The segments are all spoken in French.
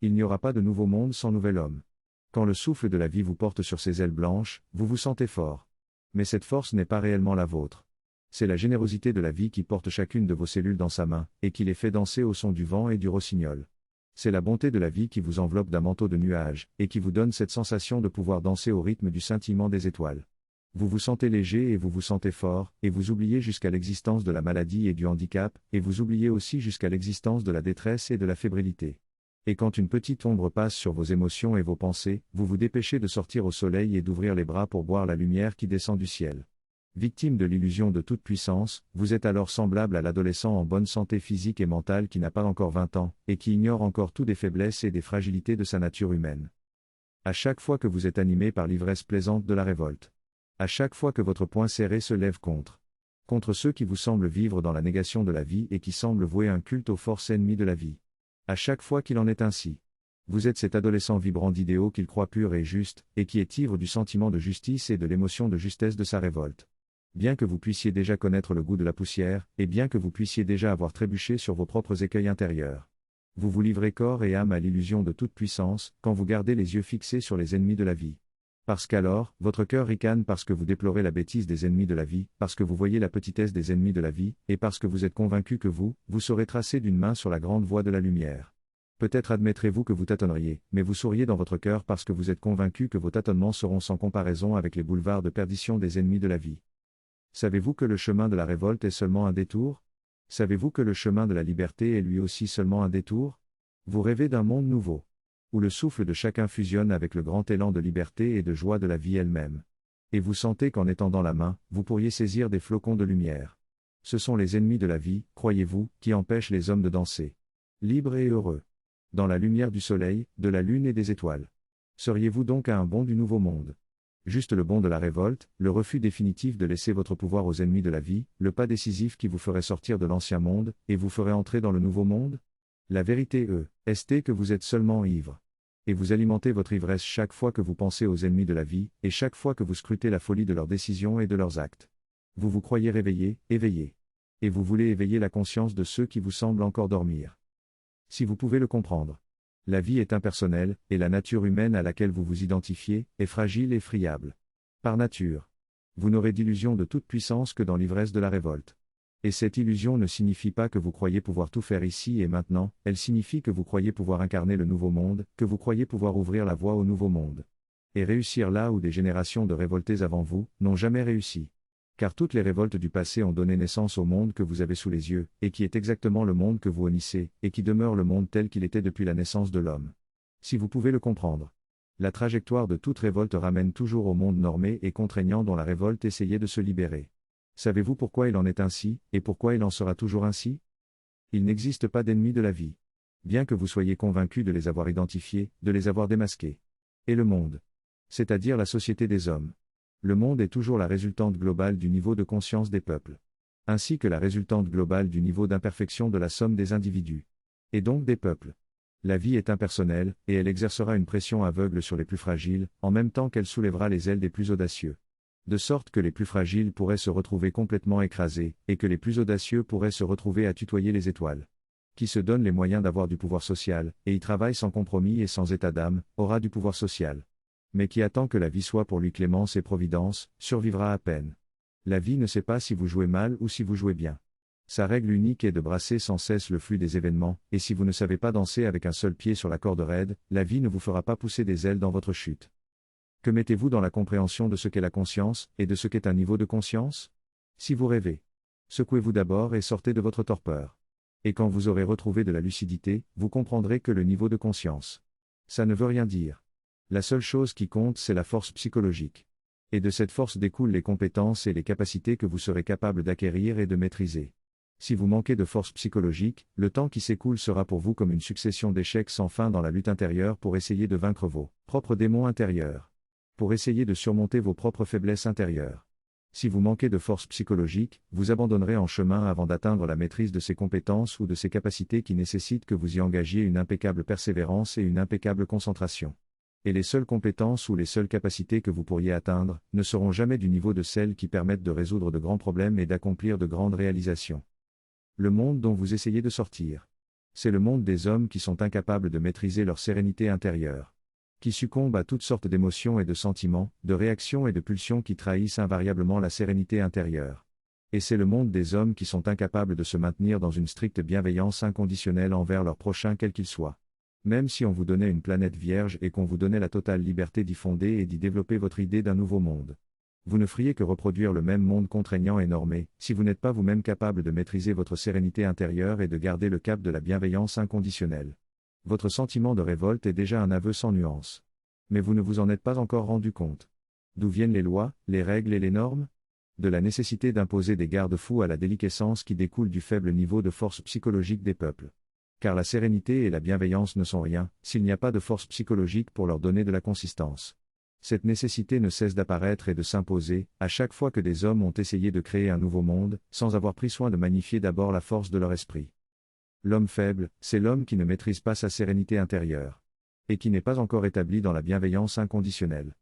Il n'y aura pas de nouveau monde sans nouvel homme. Quand le souffle de la vie vous porte sur ses ailes blanches, vous vous sentez fort. Mais cette force n'est pas réellement la vôtre. C'est la générosité de la vie qui porte chacune de vos cellules dans sa main, et qui les fait danser au son du vent et du rossignol. C'est la bonté de la vie qui vous enveloppe d'un manteau de nuages, et qui vous donne cette sensation de pouvoir danser au rythme du scintillement des étoiles. Vous vous sentez léger et vous vous sentez fort, et vous oubliez jusqu'à l'existence de la maladie et du handicap, et vous oubliez aussi jusqu'à l'existence de la détresse et de la fébrilité. Et quand une petite ombre passe sur vos émotions et vos pensées, vous vous dépêchez de sortir au soleil et d'ouvrir les bras pour boire la lumière qui descend du ciel. Victime de l'illusion de toute puissance, vous êtes alors semblable à l'adolescent en bonne santé physique et mentale qui n'a pas encore 20 ans, et qui ignore encore tout des faiblesses et des fragilités de sa nature humaine. À chaque fois que vous êtes animé par l'ivresse plaisante de la révolte. À chaque fois que votre poing serré se lève contre ceux qui vous semblent vivre dans la négation de la vie et qui semblent vouer un culte aux forces ennemies de la vie. À chaque fois qu'il en est ainsi. Vous êtes cet adolescent vibrant d'idéaux qu'il croit pur et juste, et qui est ivre du sentiment de justice et de l'émotion de justesse de sa révolte. Bien que vous puissiez déjà connaître le goût de la poussière, et bien que vous puissiez déjà avoir trébuché sur vos propres écueils intérieurs. Vous vous livrez corps et âme à l'illusion de toute puissance, quand vous gardez les yeux fixés sur les ennemis de la vie. Parce qu'alors, votre cœur ricane parce que vous déplorez la bêtise des ennemis de la vie, parce que vous voyez la petitesse des ennemis de la vie, et parce que vous êtes convaincu que vous saurez tracer d'une main sur la grande voie de la lumière. Peut-être admettrez-vous que vous tâtonneriez, mais vous souriez dans votre cœur parce que vous êtes convaincu que vos tâtonnements seront sans comparaison avec les boulevards de perdition des ennemis de la vie. Savez-vous que le chemin de la révolte est seulement un détour? Savez-vous que le chemin de la liberté est lui aussi seulement un détour? Vous rêvez d'un monde nouveau, où le souffle de chacun fusionne avec le grand élan de liberté et de joie de la vie elle-même. Et vous sentez qu'en étendant la main, vous pourriez saisir des flocons de lumière. Ce sont les ennemis de la vie, croyez-vous, qui empêchent les hommes de danser. Libres et heureux. Dans la lumière du soleil, de la lune et des étoiles. Seriez-vous donc à un bond du nouveau monde? Juste le bond de la révolte, le refus définitif de laisser votre pouvoir aux ennemis de la vie, le pas décisif qui vous ferait sortir de l'ancien monde, et vous ferait entrer dans le nouveau monde? La vérité est que vous êtes seulement ivre. Et vous alimentez votre ivresse chaque fois que vous pensez aux ennemis de la vie, et chaque fois que vous scrutez la folie de leurs décisions et de leurs actes. Vous vous croyez réveillé, éveillé. Et vous voulez éveiller la conscience de ceux qui vous semblent encore dormir. Si vous pouvez le comprendre. La vie est impersonnelle, et la nature humaine à laquelle vous vous identifiez, est fragile et friable. Par nature. Vous n'aurez d'illusion de toute puissance que dans l'ivresse de la révolte. Et cette illusion ne signifie pas que vous croyez pouvoir tout faire ici et maintenant, elle signifie que vous croyez pouvoir incarner le nouveau monde, que vous croyez pouvoir ouvrir la voie au nouveau monde. Et réussir là où des générations de révoltés avant vous n'ont jamais réussi. Car toutes les révoltes du passé ont donné naissance au monde que vous avez sous les yeux, et qui est exactement le monde que vous honnissez, et qui demeure le monde tel qu'il était depuis la naissance de l'homme. Si vous pouvez le comprendre. La trajectoire de toute révolte ramène toujours au monde normé et contraignant dont la révolte essayait de se libérer. Savez-vous pourquoi il en est ainsi, et pourquoi il en sera toujours ainsi? Il n'existe pas d'ennemis de la vie. Bien que vous soyez convaincus de les avoir identifiés, de les avoir démasqués. Et le monde. C'est-à-dire la société des hommes. Le monde est toujours la résultante globale du niveau de conscience des peuples. Ainsi que la résultante globale du niveau d'imperfection de la somme des individus. Et donc des peuples. La vie est impersonnelle, et elle exercera une pression aveugle sur les plus fragiles, en même temps qu'elle soulèvera les ailes des plus audacieux. De sorte que les plus fragiles pourraient se retrouver complètement écrasés, et que les plus audacieux pourraient se retrouver à tutoyer les étoiles. Qui se donne les moyens d'avoir du pouvoir social, et y travaille sans compromis et sans état d'âme, aura du pouvoir social. Mais qui attend que la vie soit pour lui clémence et providence, survivra à peine. La vie ne sait pas si vous jouez mal ou si vous jouez bien. Sa règle unique est de brasser sans cesse le flux des événements, et si vous ne savez pas danser avec un seul pied sur la corde raide, la vie ne vous fera pas pousser des ailes dans votre chute. Que mettez-vous dans la compréhension de ce qu'est la conscience, et de ce qu'est un niveau de conscience? Si vous rêvez, secouez-vous d'abord et sortez de votre torpeur. Et quand vous aurez retrouvé de la lucidité, vous comprendrez que le niveau de conscience. Ça ne veut rien dire. La seule chose qui compte, c'est la force psychologique. Et de cette force découlent les compétences et les capacités que vous serez capable d'acquérir et de maîtriser. Si vous manquez de force psychologique, le temps qui s'écoule sera pour vous comme une succession d'échecs sans fin dans la lutte intérieure pour essayer de vaincre vos propres démons intérieurs. Pour essayer de surmonter vos propres faiblesses intérieures. Si vous manquez de force psychologique, vous abandonnerez en chemin avant d'atteindre la maîtrise de ces compétences ou de ces capacités qui nécessitent que vous y engagiez une impeccable persévérance et une impeccable concentration. Et les seules compétences ou les seules capacités que vous pourriez atteindre, ne seront jamais du niveau de celles qui permettent de résoudre de grands problèmes et d'accomplir de grandes réalisations. Le monde dont vous essayez de sortir. C'est le monde des hommes qui sont incapables de maîtriser leur sérénité intérieure. Qui succombent à toutes sortes d'émotions et de sentiments, de réactions et de pulsions qui trahissent invariablement la sérénité intérieure. Et c'est le monde des hommes qui sont incapables de se maintenir dans une stricte bienveillance inconditionnelle envers leur prochain quel qu'il soit. Même si on vous donnait une planète vierge et qu'on vous donnait la totale liberté d'y fonder et d'y développer votre idée d'un nouveau monde. Vous ne feriez que reproduire le même monde contraignant et normé, si vous n'êtes pas vous-même capable de maîtriser votre sérénité intérieure et de garder le cap de la bienveillance inconditionnelle. Votre sentiment de révolte est déjà un aveu sans nuance. Mais vous ne vous en êtes pas encore rendu compte. D'où viennent les lois, les règles et les normes ? De la nécessité d'imposer des garde-fous à la déliquescence qui découle du faible niveau de force psychologique des peuples. Car la sérénité et la bienveillance ne sont rien, s'il n'y a pas de force psychologique pour leur donner de la consistance. Cette nécessité ne cesse d'apparaître et de s'imposer, à chaque fois que des hommes ont essayé de créer un nouveau monde, sans avoir pris soin de magnifier d'abord la force de leur esprit. L'homme faible, c'est l'homme qui ne maîtrise pas sa sérénité intérieure. Et qui n'est pas encore établi dans la bienveillance inconditionnelle.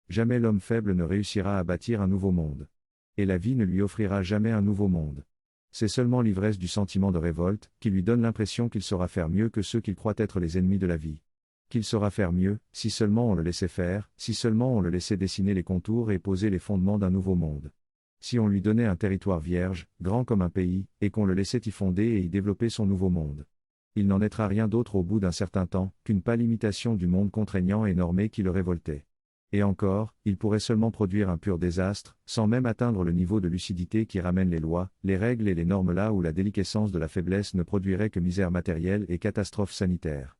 Jamais l'homme faible ne réussira à bâtir un nouveau monde. Et la vie ne lui offrira jamais un nouveau monde. C'est seulement l'ivresse du sentiment de révolte, qui lui donne l'impression qu'il saura faire mieux que ceux qu'il croit être les ennemis de la vie. Qu'il saura faire mieux, si seulement on le laissait faire, si seulement on le laissait dessiner les contours et poser les fondements d'un nouveau monde. Si on lui donnait un territoire vierge, grand comme un pays, et qu'on le laissait y fonder et y développer son nouveau monde. Il n'en naîtra rien d'autre au bout d'un certain temps, qu'une pâle imitation du monde contraignant et normé qui le révoltait. Et encore, il pourrait seulement produire un pur désastre, sans même atteindre le niveau de lucidité qui ramène les lois, les règles et les normes là où la déliquescence de la faiblesse ne produirait que misère matérielle et catastrophe sanitaire.